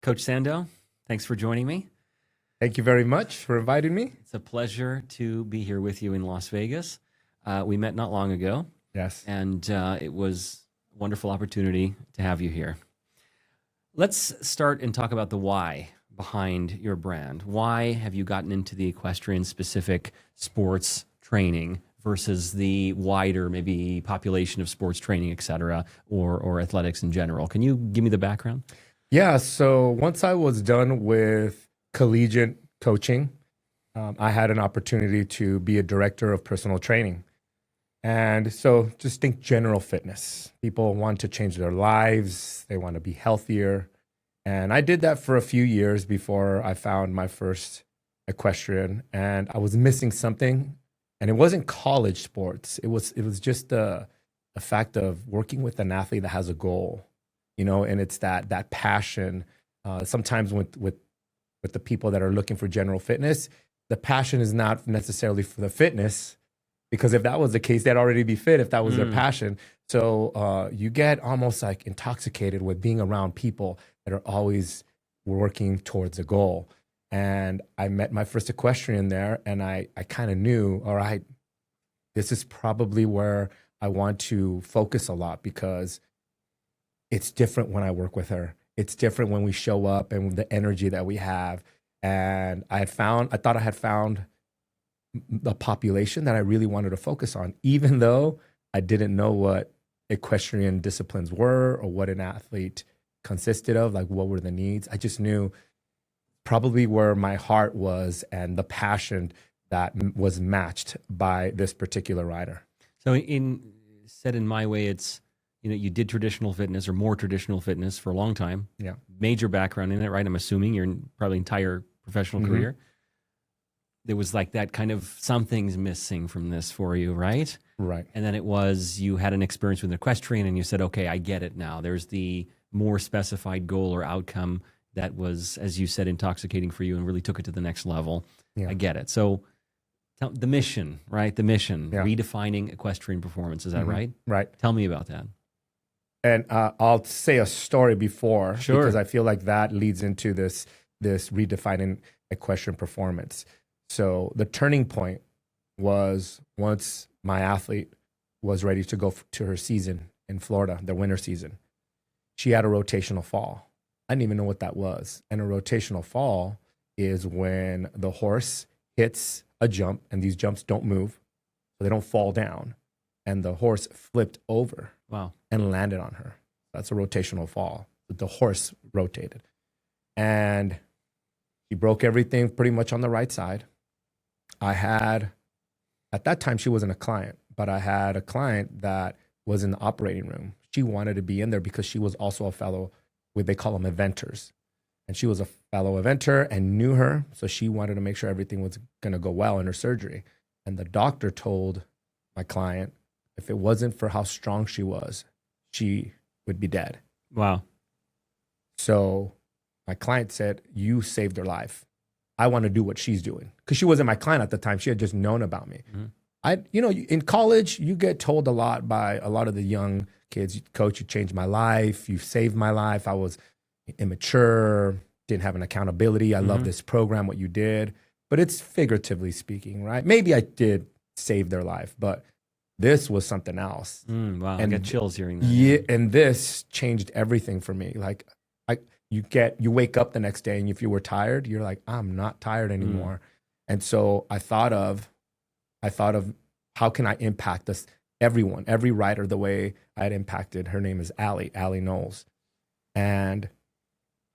Coach Sando, thanks for joining me. Thank you very much for inviting me. It's a pleasure to be here with you in Las Vegas. We met not long ago. Yes. And it was a wonderful opportunity to have you here. Let's start and talk about the why behind your brand. Why have you gotten into the equestrian specific sports training versus the wider maybe population of sports training, et cetera, or athletics in general? Can you give me the background? Yeah. So once I was done with collegiate coaching, I had an opportunity to be a director of personal training. And so just think general fitness. People want to change their lives. They want to be healthier. And I did that for a few years before I found my first equestrian. And I was missing something. And it wasn't college sports. It was just the fact of working with an athlete that has a goal, and it's that passion. Sometimes with the people that are looking for general fitness, the passion is not necessarily for the fitness, because if that was the case, they'd already be fit if that was their passion. So you get almost like intoxicated with being around people that are always working towards a goal. And I met my first equestrian there, and I kind of knew, all right, this is probably where I want to focus a lot, because it's different when I work with her. It's different when we show up and the energy that we have. And I thought I had found the population that I really wanted to focus on, even though I didn't know what equestrian disciplines were or what an athlete consisted of, like what were the needs. I just knew probably where my heart was and the passion that was matched by this particular rider. So said in my way, it's, you did traditional fitness or more traditional fitness for a long time. Yeah. Major background in it, right? I'm assuming your probably entire professional career. There was like that kind of something's missing from this for you, right? Right. And then it was, you had an experience with an equestrian and you said, okay, I get it now. There's the more specified goal or outcome that was, as you said, intoxicating for you and really took it to the next level. Yeah. I get it. So the mission, right? The mission, Yeah. redefining equestrian performance. Is that right? Right. Tell me about that. And I'll say a story before, Sure. because I feel like that leads into this redefining equestrian performance. So the turning point was once my athlete was ready to go to her season in Florida, their winter season. She had a rotational fall. I didn't even know what that was. And a rotational fall is when the horse hits a jump, and these jumps don't move, so they don't fall down. And the horse flipped over. Wow. And landed on her. That's a rotational fall. The horse rotated. And she broke everything pretty much on the right side. At that time, she wasn't a client, but I had a client that was in the operating room. She wanted to be in there because she was also a fellow, they call them eventers. And she was a fellow eventer and knew her. So she wanted to make sure everything was going to go well in her surgery. And the doctor told my client, if it wasn't for how strong she was, she would be dead. Wow. So my client said, you saved her life. I want to do what she's doing. Because she wasn't my client at the time. She had just known about me. In college, you get told a lot by a lot of the young kids, Coach, you changed my life. You saved my life. I was immature, didn't have an accountability. I love this program, what you did. But it's figuratively speaking, right? Maybe I did save their life, but this was something else. Wow, and I get chills hearing that. Yeah, and this changed everything for me. Like, you wake up the next day, and if you were tired, you're like, I'm not tired anymore. And so I thought of how can I impact everyone, every rider, the way I had impacted. Her name is Allie Knowles, and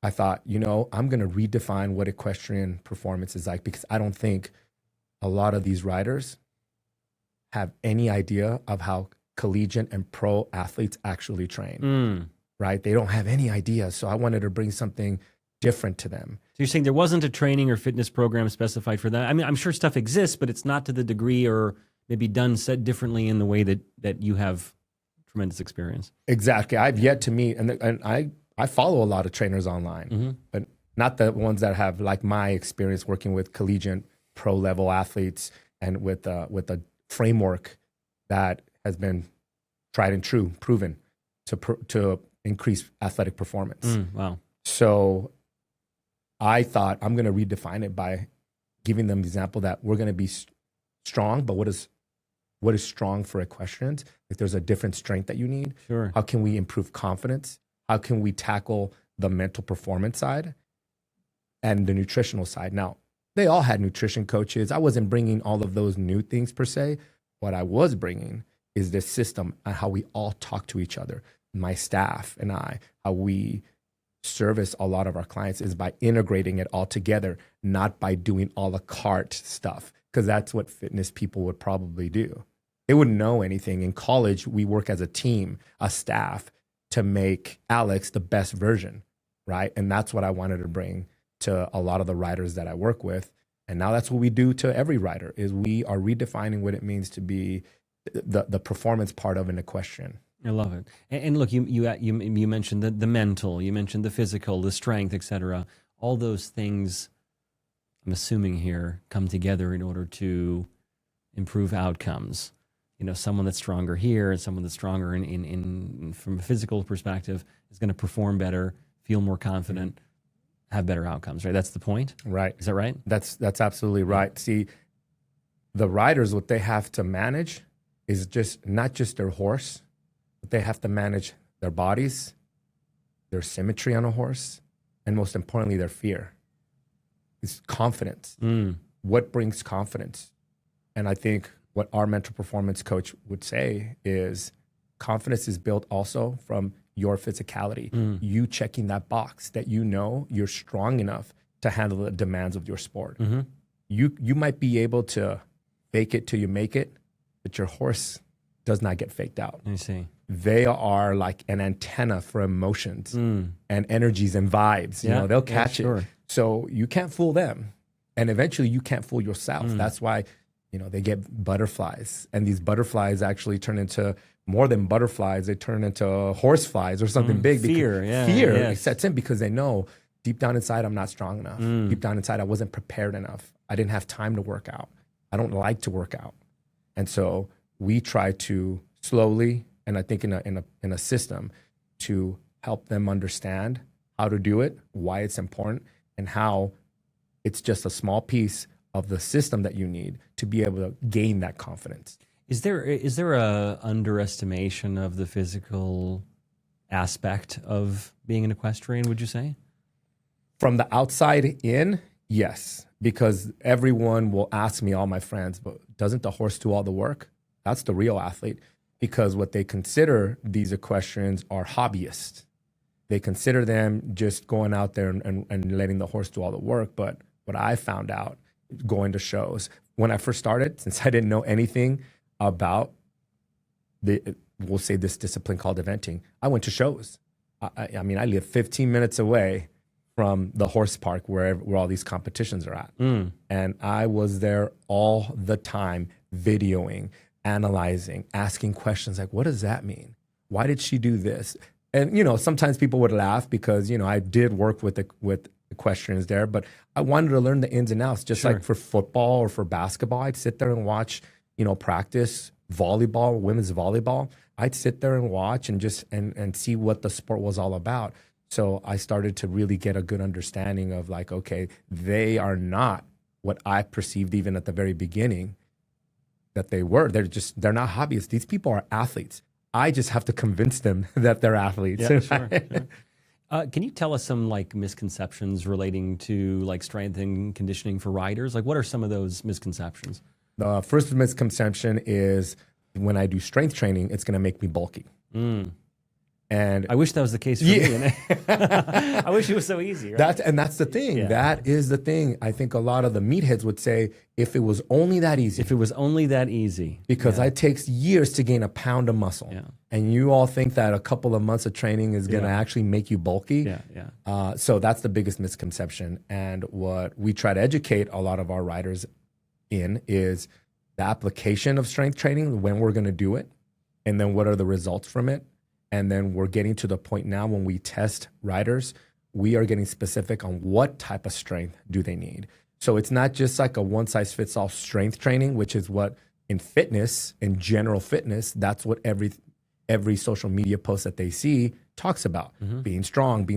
I thought, I'm going to redefine what equestrian performance is like, because I don't think a lot of these riders have any idea of how collegiate and pro athletes actually train, right? They don't have any idea. So I wanted to bring something different to them. So you're saying there wasn't a training or fitness program specified for that? I mean, I'm sure stuff exists, but it's not to the degree or maybe done said differently in the way that you have tremendous experience. Exactly. I've yet to meet, and I follow a lot of trainers online, but not the ones that have like my experience working with collegiate pro level athletes and with a framework that has been tried and true, proven to increase athletic performance. Wow. So I thought I'm going to redefine it by giving them the example that we're going to be strong, but what is strong for equestrians? If there's a different strength that you need, Sure. how can we improve confidence? How can we tackle the mental performance side and the nutritional side? Now, they all had nutrition coaches. I wasn't bringing all of those new things per se. What I was bringing is this system and how we all talk to each other. My staff and I, how we service a lot of our clients is by integrating it all together, not by doing a la carte stuff, because that's what fitness people would probably do. They wouldn't know anything. In college, we work as a team, a staff, to make Alex the best version, right? And that's what I wanted to bring to a lot of the riders that I work with. And now that's what we do to every rider, is we are redefining what it means to be the performance part of an equestrian. I love it. And look, you mentioned the mental, you mentioned the physical, the strength, etc. All those things, I'm assuming here, come together in order to improve outcomes. You know, someone that's stronger here and someone that's stronger in from a physical perspective is going to perform better, feel more confident, have better outcomes, right? That's the point? Right. Is that right? That's absolutely right. See, the riders, what they have to manage is just not just their horse, but they have to manage their bodies, their symmetry on a horse, and most importantly, their fear. It's confidence. What brings confidence? And I think what our mental performance coach would say is confidence is built also from your physicality, you checking that box that you know you're strong enough to handle the demands of your sport. You might be able to fake it till you make it, but your horse does not get faked out. I see. They are like an antenna for emotions and energies and vibes. You know, they'll catch it. So you can't fool them. And eventually you can't fool yourself. That's why, you know, they get butterflies. And these butterflies actually turn into more than butterflies. They turn into horse flies or something big. Fear, Fear sets in because they know deep down inside I'm not strong enough. Deep down inside I wasn't prepared enough. I didn't have time to work out. I don't like to work out. And so we try to slowly, and I think in a system, to help them understand how to do it, why it's important, and how it's just a small piece of the system that you need to be able to gain that confidence. Is there a underestimation of the physical aspect of being an equestrian, would you say? From the outside in, yes, because everyone will ask me, all my friends, but doesn't the horse do all the work? That's the real athlete, because what they consider these equestrians are hobbyists. They consider them just going out there and letting the horse do all the work. But what I found out going to shows, when I first started, since I didn't know anything about we'll say this discipline called eventing, I went to shows. I mean, I live 15 minutes away from the horse park where all these competitions are at. And I was there all the time, videoing, analyzing, asking questions like, what does that mean? Why did she do this? And, you know, sometimes people would laugh because, you know, I did work with equestrians there, but I wanted to learn the ins and outs, just like for football or for basketball. I'd sit there and watch, you know, practice volleyball, women's volleyball. I'd sit there and watch and just and see what the sport was all about. So I started to really get a good understanding of like, okay, they are not what I perceived even at the very beginning that they were. They're not hobbyists. These people are athletes. I just have to convince them that they're athletes. Yeah, sure. Can you tell us some like misconceptions relating to like strength and conditioning for riders? Like what are some of those misconceptions? The first misconception is when I do strength training, it's going to make me bulky. And I wish that was the case for me. I wish it was so easy. Right? That's the thing. Yeah. That is the thing. I think a lot of the meatheads would say, if it was only that easy. If it was only that easy. Because it takes years to gain a pound of muscle. Yeah. And you all think that a couple of months of training is going to actually make you bulky. So that's the biggest misconception. And what we try to educate a lot of our riders in is the application of strength training, when we're going to do it, and then what are the results from it. And then we're getting to the point now when we test riders, we are getting specific on what type of strength do they need. So it's not just like a one-size-fits-all strength training, which is what in fitness, in general fitness, that's what every social media post that they see talks about. Being strong.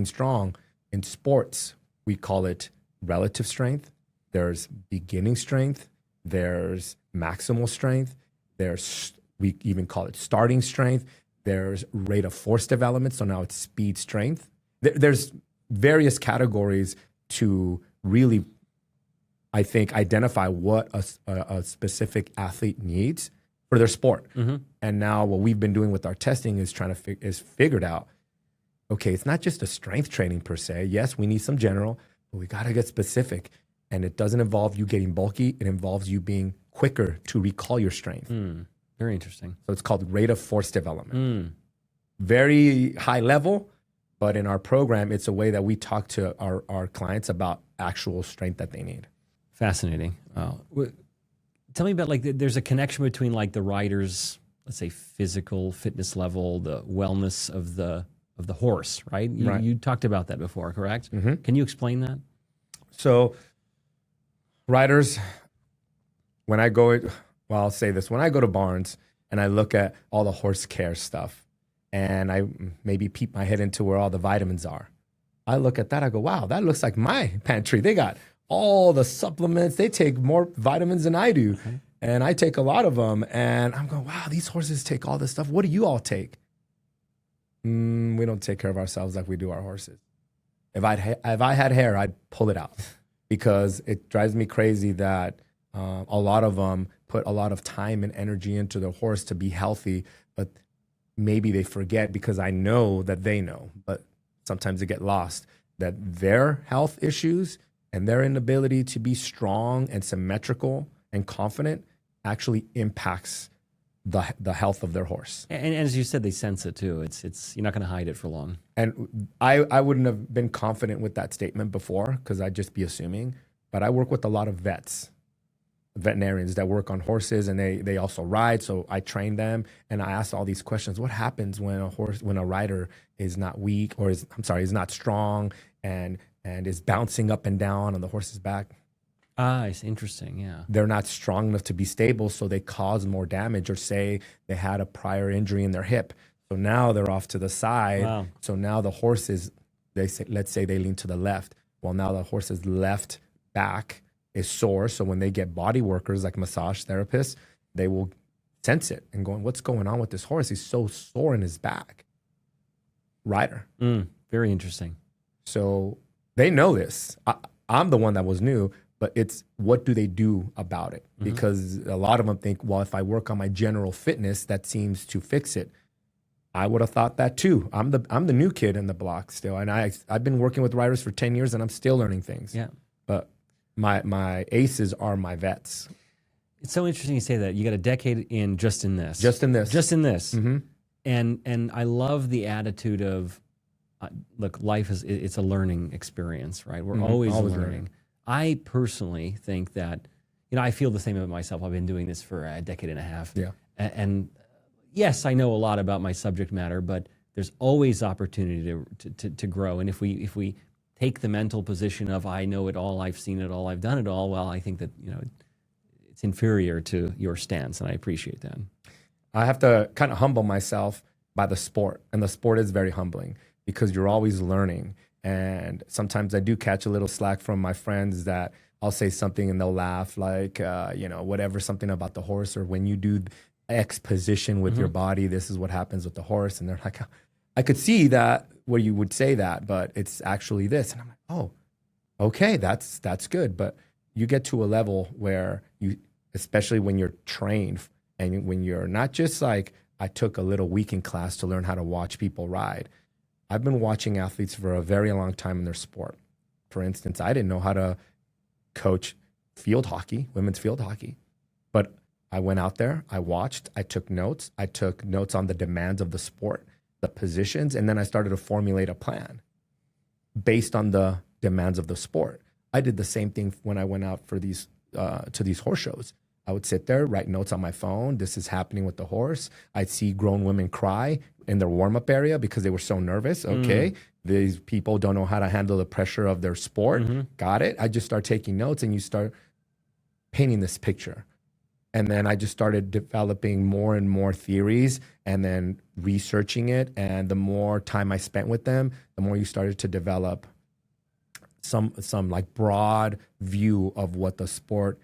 In sports, we call it relative strength. There's beginning strength. There's maximal strength. We even call it starting strength. There's rate of force development. So now it's speed strength. There's various categories to really, I think, identify what a specific athlete needs for their sport. And now what we've been doing with our testing is figured out, okay, it's not just a strength training per se. Yes, we need some general, but we got to get specific. And it doesn't involve you getting bulky. It involves you being quicker to recall your strength. Very interesting. So it's called rate of force development. Very high level, but in our program, it's a way that we talk to our clients about actual strength that they need. Fascinating. Wow. Tell me about, like, there's a connection between, like, the rider's, let's say, physical fitness level, the wellness of the horse, right? You talked about that before, correct? Can you explain that? So riders, I'll say this. When I go to Barnes and I look at all the horse care stuff and I maybe peep my head into where all the vitamins are, I look at that, I go, wow, that looks like my pantry. They got all the supplements. They take more vitamins than I do. Okay. And I take a lot of them. And I'm going, wow, these horses take all this stuff. What do you all take? We don't take care of ourselves like we do our horses. If I had hair, I'd pull it out because it drives me crazy that a lot of them put a lot of time and energy into the horse to be healthy, but maybe they forget, because I know that they know, but sometimes they get lost, that their health issues and their inability to be strong and symmetrical and confident actually impacts the health of their horse. And as you said, they sense it too. It's you're not going to hide it for long. And I wouldn't have been confident with that statement before because I'd just be assuming, but I work with a lot of veterinarians that work on horses, and they also ride. So I train them and I ask all these questions. What happens when a rider is not weak or is not strong and is bouncing up and down on the horse's back? It's interesting. Yeah. They're not strong enough to be stable, so they cause more damage, or say they had a prior injury in their hip. So now they're off to the side. Wow. So now the horse let's say they lean to the left. Well, now the horse's left back is sore. So when they get body workers like massage therapists, they will sense it and going, what's going on with this horse? He's so sore in his back. Rider. Very interesting. So they know this. I'm the one that was new, but it's what do they do about it? Because a lot of them think, well, if I work on my general fitness, that seems to fix it. I would have thought that too. I'm the new kid in the block still, and I've been working with riders for 10 years, and I'm still learning things. Yeah. But my aces are my vets. It's so interesting you say that. You got a decade just in this. Just in this. And I love the attitude of, look, life it's a learning experience, right? We're always learning. I personally think that, I feel the same about myself. I've been doing this for a decade and a half. Yeah. And yes, I know a lot about my subject matter, but there's always opportunity to grow. And if we take the mental position of, I know it all, I've seen it all, I've done it all, well, I think that, it's inferior to your stance, and I appreciate that. I have to kind of humble myself by the sport, and the sport is very humbling because you're always learning. And sometimes I do catch a little slack from my friends that I'll say something and they'll laugh, like, whatever, something about the horse, or when you do X position with your body, this is what happens with the horse. And they're like, I could see that where you would say that, but it's actually this. And I'm like, oh, okay, that's good. But you get to a level where especially when you're trained and when you're not just like, I took a little weekend class to learn how to watch people ride. I've been watching athletes for a very long time in their sport. For instance, I didn't know how to coach field hockey, women's field hockey, but I went out there, I watched, I took notes on the demands of the sport, the positions, and then I started to formulate a plan based on the demands of the sport. I did the same thing when I went out for these to these horse shows. I would sit there, write notes on my phone. This is happening with the horse. I'd see grown women cry in their warm-up area because they were so nervous. Okay, these people don't know how to handle the pressure of their sport. Got it. I just start taking notes, and you start painting this picture. And then I just started developing more and more theories and then researching it. And the more time I spent with them, the more you started to develop some like broad view of what the sport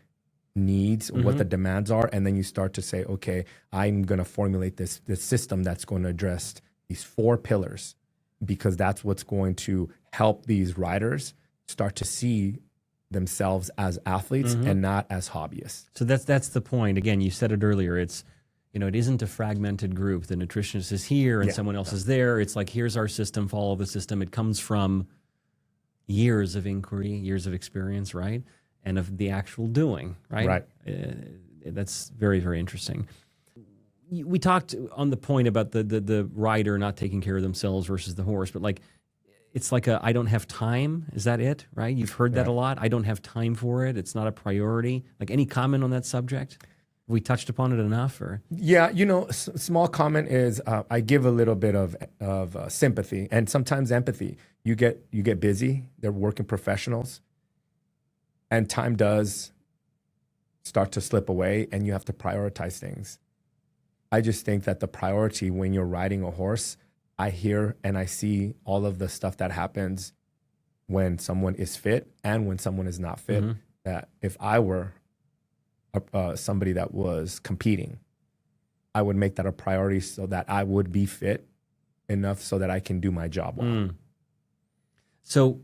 needs, what the demands are, and then you start to say, okay, I'm going to formulate this system that's going to address these 4 pillars, because that's what's going to help these riders start to see themselves as athletes and not as hobbyists. So that's the point. Again, you said it earlier. It's, it isn't a fragmented group. The nutritionist is here and someone else is there. It's like, here's our system, follow the system. It comes from years of inquiry, years of experience, right? And of the actual doing, right? Right. That's very, very interesting. We talked on the point about the rider not taking care of themselves versus the horse, but like, it's like I don't have time. Is that it, right? You've heard that a lot. I don't have time for it. It's not a priority. Like, any comment on that subject? Have we touched upon it enough? Or Yeah, small comment is I give a little bit of sympathy and sometimes empathy. You get busy. They're working professionals, and time does start to slip away, and you have to prioritize things. I just think that the priority when you're riding a horse, I hear and I see all of the stuff that happens when someone is fit and when someone is not fit. That if I were somebody that was competing, I would make that a priority so that I would be fit enough so that I can do my job well. So,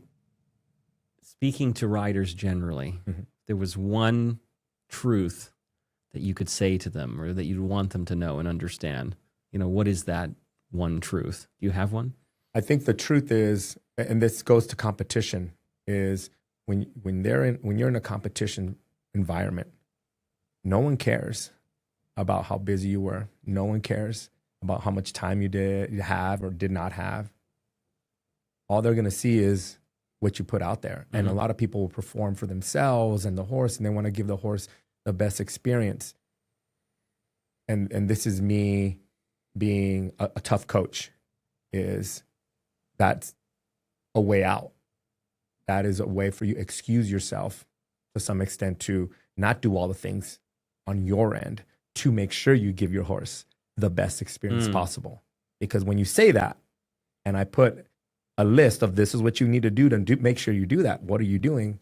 speaking to riders generally, there was one truth that you could say to them or that you'd want them to know and understand. What is that one truth? Do you have one? I think the truth is, and this goes to competition, is when you're in a competition environment, no one cares about how busy you were. No one cares about how much time you have or did not have. All they're going to see is what you put out there. And a lot of people will perform for themselves and the horse, and they want to give the horse the best experience. And this is me being a tough coach, is that's a way out. That is a way for you to excuse yourself to some extent, to not do all the things on your end to make sure you give your horse the best experience possible. Because when you say that, and I put a list of this is what you need to do to make sure you do that, what are you doing?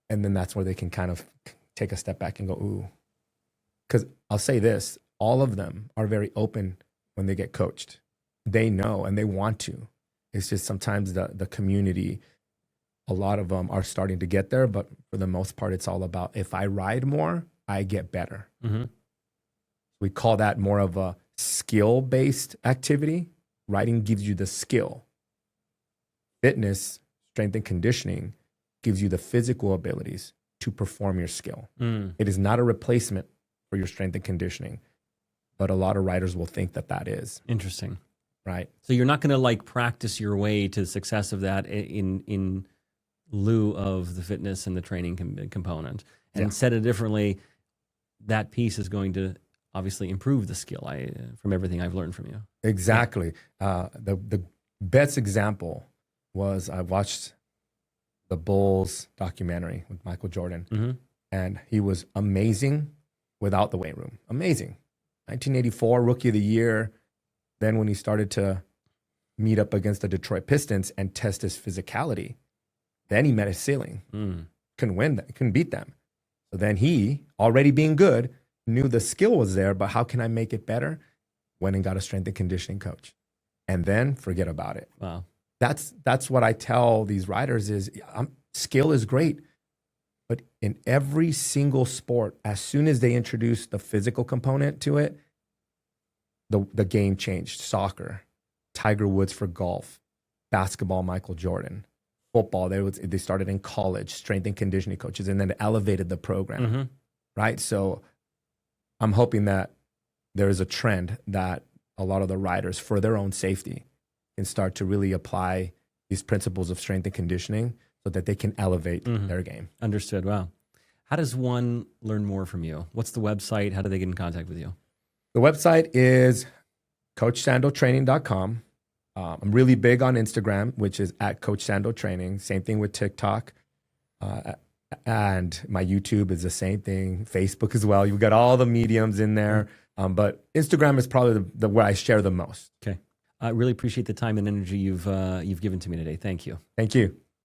And then that's where they can kind of take a step back and go, ooh. Because I'll say this, all of them are very open when they get coached. They know and they want to. It's just sometimes the community, a lot of them are starting to get there, but for the most part, it's all about, if I ride more, I get better. We call that more of a skill-based activity. Riding gives you the skill. Fitness, strength and conditioning gives you the physical abilities to perform your skill. It is not a replacement for your strength and conditioning, but a lot of riders will think that is. Interesting. Right. So you're not going to like practice your way to the success of that in lieu of the fitness and the training component. And said it differently, that piece is going to obviously improve the skill from everything I've learned from you. Exactly. The best example was I watched the Bulls documentary with Michael Jordan, and he was amazing without the weight room. Amazing. 1984, Rookie of the Year. Then when he started to meet up against the Detroit Pistons and test his physicality, then he met his ceiling. Couldn't win that, couldn't beat them. So then he, already being good, knew the skill was there, but how can I make it better? Went and got a strength and conditioning coach. And then forget about it. Wow. That's what I tell these riders is skill is great, but in every single sport, as soon as they introduce the physical component to it, the game changed. Soccer, Tiger Woods for golf, basketball, Michael Jordan, football. They started in college, strength and conditioning coaches, and then elevated the program, right? So I'm hoping that there is a trend that a lot of the riders, for their own safety, can start to really apply these principles of strength and conditioning so that they can elevate their game. Understood. Wow. How does one learn more from you? What's the website? How do they get in contact with you? The website is CoachSandoTraining.com. I'm really big on Instagram, which is at Coach Sando Training. Same thing with TikTok. And my YouTube is the same thing. Facebook as well. You've got all the mediums in there. But Instagram is probably the where I share the most. Okay. I really appreciate the time and energy you've given to me today. Thank you. Thank you.